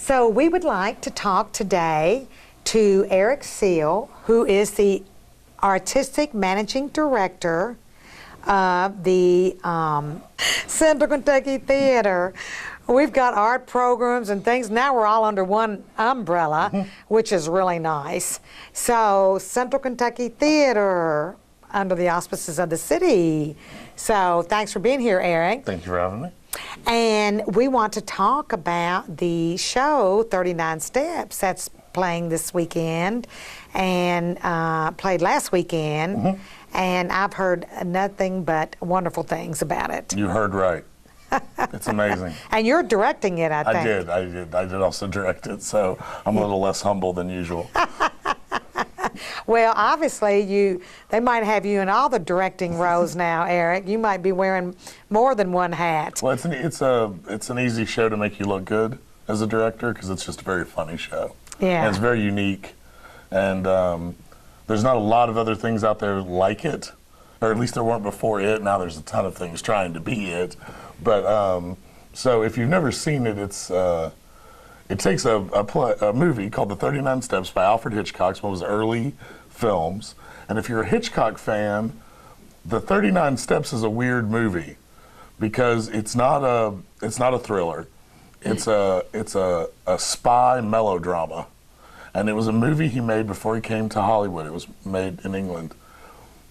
So we would like to talk today to Eric Seal, who is the Artistic Managing Director of the Central Kentucky Theater. We've got art programs and things. Now we're all under one umbrella, which is really nice. So Central Kentucky Theater, under the auspices of the city. So thanks for being here, Eric. Thank you for having me. And we want to talk about the show 39 Steps that's playing this weekend and played last weekend. And I've heard nothing but wonderful things about it. You heard right. It's amazing. And you're directing it, I think. I did also direct it, so I'm a little less humble than usual. Well, obviously, they might have you in all the directing roles now, Eric. You might be wearing more than one hat. Well, it's an easy show to make you look good as a director because it's just a very funny show. Yeah. And it's very unique, and there's not a lot of other things out there like it, or at least there weren't before it. Now there's a ton of things trying to be it. But so if you've never seen it, it takes a movie called The 39 Steps by Alfred Hitchcock. It's one of his early films. And if you're a Hitchcock fan, The 39 Steps is a weird movie because it's not a thriller. It's a spy melodrama. And it was a movie he made before he came to Hollywood. It was made in England.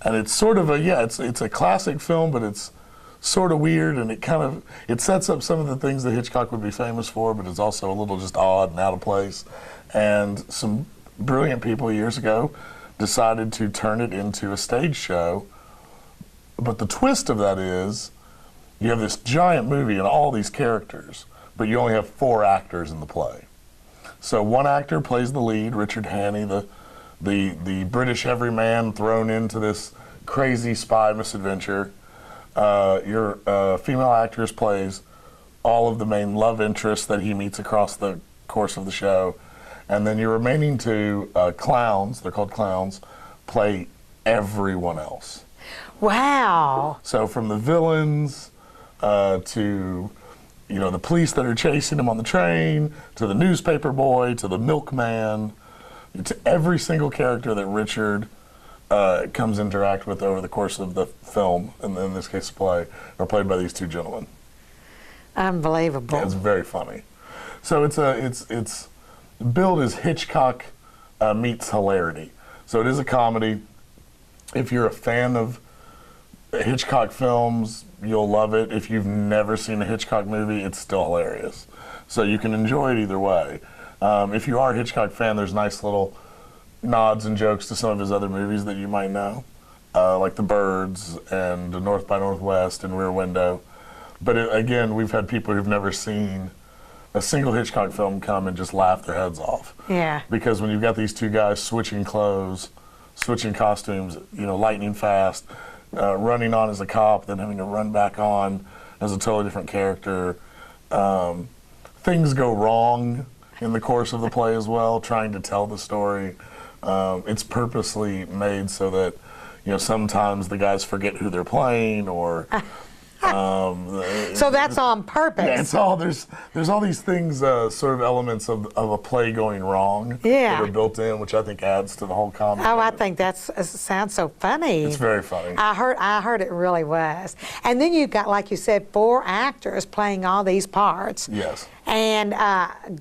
And it's sort of it's a classic film, but it's sort of weird, and it sets up some of the things that Hitchcock would be famous for, but it's also a little just odd and out of place. And some brilliant people years ago decided to turn it into a stage show. But the twist of that is you have this giant movie and all these characters, but you only have 4 actors in the play. So one actor plays the lead, Richard Hannay, the British everyman thrown into this crazy spy misadventure. Your female actress plays all of the main love interests that he meets across the course of the show. And then your remaining 2 clowns, they're called clowns, play everyone else. Wow. So from the villains to the police that are chasing him on the train, to the newspaper boy, to the milkman, to every single character that Richard comes to interact with over the course of the film, and in this case, play, are played by these 2 gentlemen. Unbelievable. Yeah, it's very funny. So it's billed as Hitchcock meets hilarity. So it is a comedy. If you're a fan of Hitchcock films, you'll love it. If you've never seen a Hitchcock movie, it's still hilarious. So you can enjoy it either way. If you are a Hitchcock fan, there's nice little nods and jokes to some of his other movies that you might know, like The Birds and North by Northwest and Rear Window. But again, we've had people who've never seen a single Hitchcock film come and just laugh their heads off. Yeah. Because when you've got these 2 guys switching clothes, switching costumes, lightning fast, running on as a cop, then having to run back on as a totally different character, things go wrong in the course of the play as well, trying to tell the story. It's purposely made so that, sometimes the guys forget who they're playing, or so that's on purpose. Yeah, it's all there's all these things, sort of elements of a play going wrong that are built in, which I think adds to the whole comedy. Oh, I think that sounds so funny. It's very funny. I heard it really was. And then you've got, like you said, 4 actors playing all these parts. Yes. And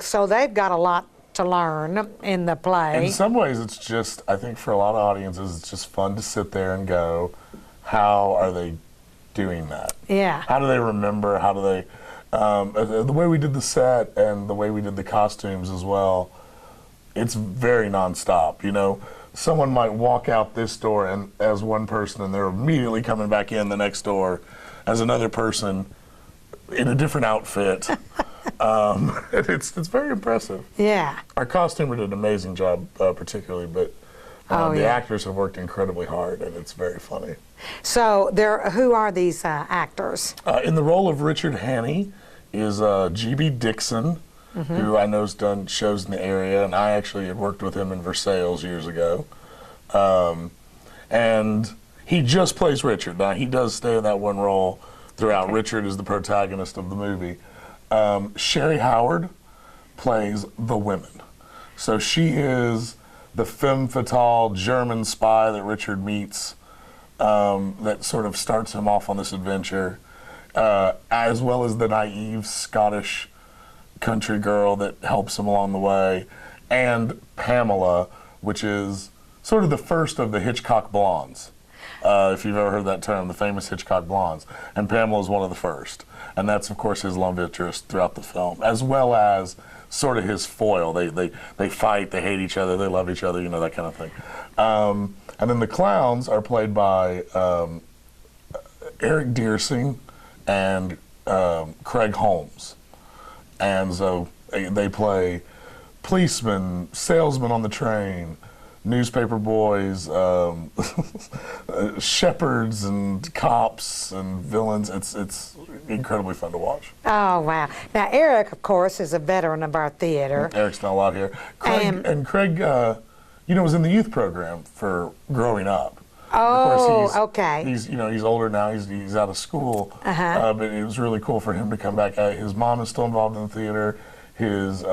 so they've got a lot to learn in the play. In some ways, it's just, I think for a lot of audiences, it's just fun to sit there and go, how are they doing that? Yeah. How do they remember? How do they, the way we did the set and the way we did the costumes as well, it's very nonstop. Someone might walk out this door and as one person, and they're immediately coming back in the next door as another person in a different outfit. It's very impressive. Yeah. Our costumer did an amazing job, particularly, but the actors have worked incredibly hard, and it's very funny. So who are these actors? In the role of Richard Hannay is G.B. Dixon, who I know has done shows in the area, and I actually had worked with him in Versailles years ago. And he just plays Richard. Now, he does stay in that one role throughout. Okay. Richard is the protagonist of the movie. Sherry Howard plays the women. So she is the femme fatale German spy that Richard meets, that sort of starts him off on this adventure, as well as the naive Scottish country girl that helps him along the way, and Pamela, which is sort of the first of the Hitchcock blondes. If you've ever heard that term, the famous Hitchcock blondes. And Pamela is one of the first. And that's, of course, his love interest throughout the film, as well as sort of his foil. They fight, they hate each other, they love each other, that kind of thing. And then the clowns are played by Eric Deersing and Craig Holmes. And so they play policemen, salesmen on the train, newspaper boys, shepherds and cops and villains. It's incredibly fun to watch. Oh, wow. Now, Eric, of course, is a veteran of our theater. Eric's done a lot here. Craig, was in the youth program for growing up. Oh, of course, okay. He's older now. He's out of school. But it was really cool for him to come back. His mom is still involved in the theater. His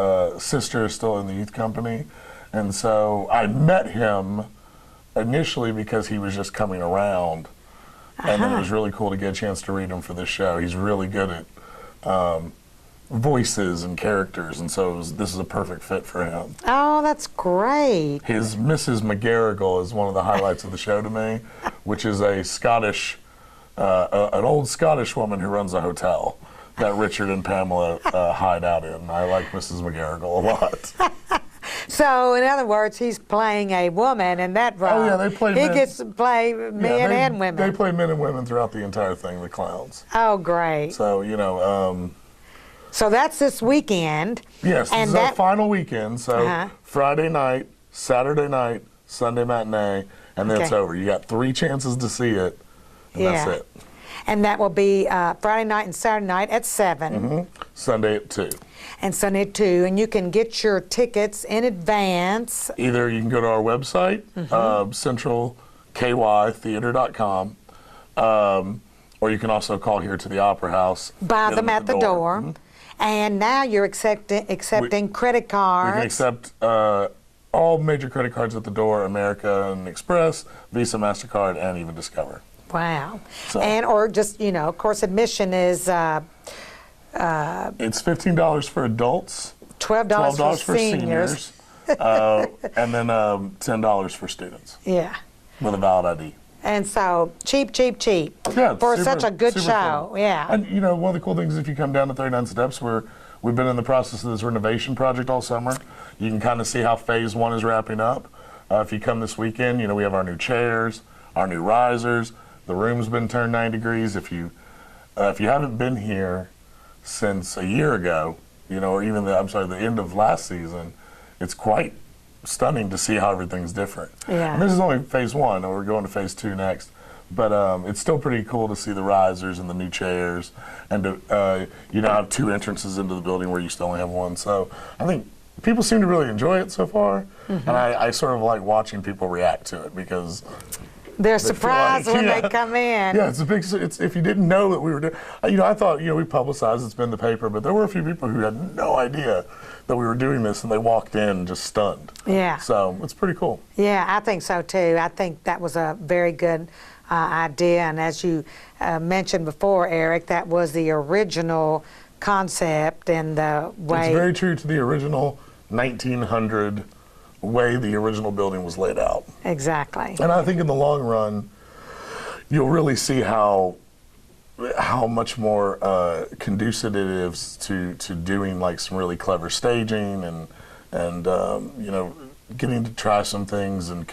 sister is still in the youth company. And so I met him initially because he was just coming around. And then it was really cool to get a chance to read him for this show. He's really good at voices and characters, and so this is a perfect fit for him. Oh, that's great. His Mrs. McGarrigle is one of the highlights of the show to me, which is a Scottish, an old Scottish woman who runs a hotel that Richard and Pamela hide out in. I like Mrs. McGarrigle a lot. So, in other words, he's playing a woman in that role. Oh, yeah, they play He men. gets to play men and women. They play men and women throughout the entire thing, the clowns. Oh, great. So, So that's this weekend. Yes, and this is our final weekend. So Friday night, Saturday night, Sunday matinee, and then it's over. You got 3 chances to see it, and that's it. And that will be Friday night and Saturday night at 7. Sunday at 2. And Sunday at 2. And you can get your tickets in advance. Either you can go to our website, centralkytheater.com, or you can also call here to the Opera House. Buy them at the door. And now you're accepting credit cards. We can accept all major credit cards at the door, American Express, Visa, MasterCard, and even Discover. Wow. So, or just, of course, admission is... it's $15 for adults, $12 for seniors. And then $10 for students. Yeah. With a valid ID. And so, cheap. Yeah, for such a good show. Fun. Yeah. And, one of the cool things, if you come down to 39 Steps, we've been in the process of this renovation project all summer. You can kind of see how phase 1 is wrapping up. If you come this weekend, we have our new chairs, our new risers. The room's been turned 9 degrees. If you haven't been here since a year ago, or even the end of last season, it's quite stunning to see how everything's different. Yeah. And this is only phase 1, and we're going to phase 2 next. But it's still pretty cool to see the risers and the new chairs, and to now have 2 entrances into the building where you still only have 1. So I think people seem to really enjoy it so far, and I sort of like watching people react to it because they're surprised when they come in. Yeah, it's if you didn't know that we were doing, I thought, we publicized, it's been in the paper, but there were a few people who had no idea that we were doing this, and they walked in just stunned. Yeah. So it's pretty cool. Yeah, I think so too. I think that was a very good idea, and as you mentioned before, Eric, that was the original concept and the way. It's very true to the original 1900 way the original building was laid out. Exactly. And I think in the long run, you'll really see how much more conducive it is to doing like some really clever staging and getting to try some things and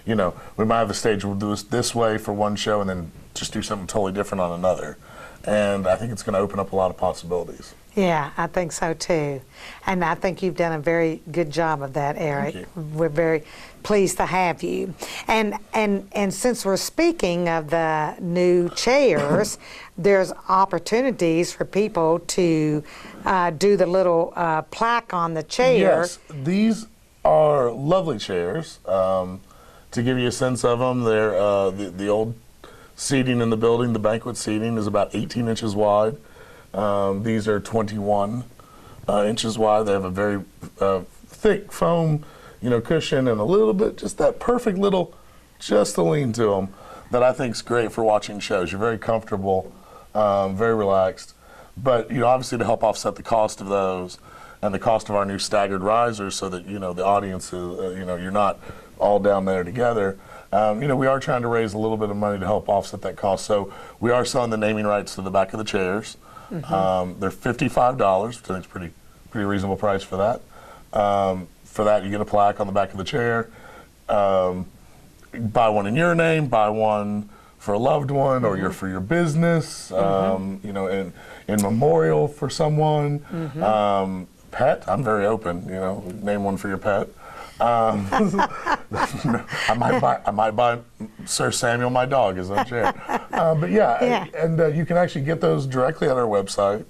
we might have a stage we'll do this way for one show and then just do something totally different on another. And I think it's going to open up a lot of possibilities. Yeah, I think so too. And I think you've done a very good job of that, Eric. Thank you. We're very pleased to have you. And since we're speaking of the new chairs, there's opportunities for people to do the little plaque on the chair. Yes, these are lovely chairs. To give you a sense of them, they're the old seating in the building, the banquet seating is about 18 inches wide. These are 21 inches wide. They have a very thick foam, cushion, and a little bit, just that perfect little, just a lean to them that I think is great for watching shows. You're very comfortable, very relaxed. But obviously to help offset the cost of those and the cost of our new staggered risers, so that the audience is, you're not all down there together. We are trying to raise a little bit of money to help offset that cost. So we are selling the naming rights to the back of the chairs. Mm-hmm. They're $55, which I think is pretty reasonable price for that. For that, you get a plaque on the back of the chair. Buy one in your name, buy one for a loved one, or for your business. In memorial for someone. Mm-hmm. Pet, I'm very open. Name one for your pet. I might buy Sir Samuel, my dog, as a chair. But and you can actually get those directly at our website.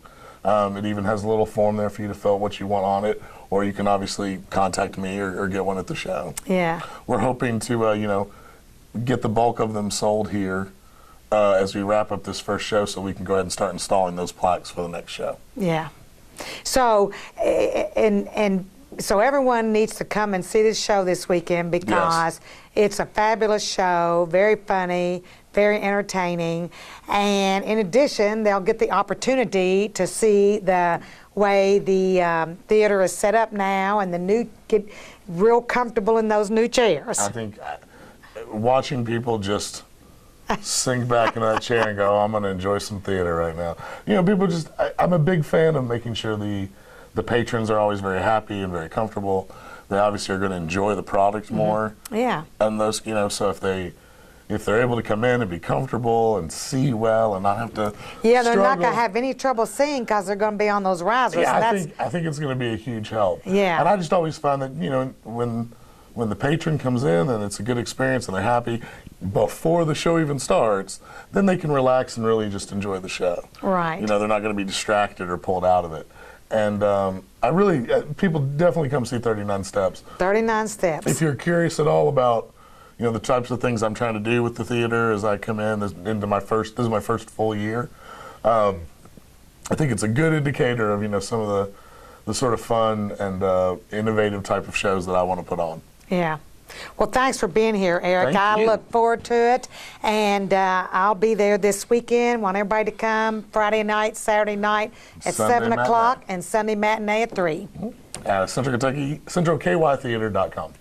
It even has a little form there for you to fill out what you want on it, or you can obviously contact me or get one at the show. Yeah, we're hoping to get the bulk of them sold here as we wrap up this first show, so we can go ahead and start installing those plaques for the next show. Yeah. So so everyone needs to come and see this show this weekend, because it's a fabulous show, very funny, very entertaining, and in addition, they'll get the opportunity to see the way the theater is set up now, and get real comfortable in those new chairs. I think watching people just sink back into that chair and go, I'm going to enjoy some theater right now. People I'm a big fan of making sure the patrons are always very happy and very comfortable. They obviously are going to enjoy the product more. Yeah. And those, so if they're able to come in and be comfortable and see well and not have to they're not going to have any trouble seeing, because they're going to be on those risers. Yeah, I think it's going to be a huge help. Yeah. And I just always find that, when the patron comes in and it's a good experience and they're happy before the show even starts, then they can relax and really just enjoy the show. Right. They're not going to be distracted or pulled out of it. And people definitely come see 39 Steps. 39 Steps. If you're curious at all about, the types of things I'm trying to do with the theater as I come in into this is my first full year. I think it's a good indicator of, some of the sort of fun and innovative type of shows that I want to put on. Yeah. Well, thanks for being here, Eric. I look forward to it, and I'll be there this weekend. Want everybody to come Friday night, Saturday night at Sunday 7 o'clock, and Sunday matinee at 3. Central KY Theater.com.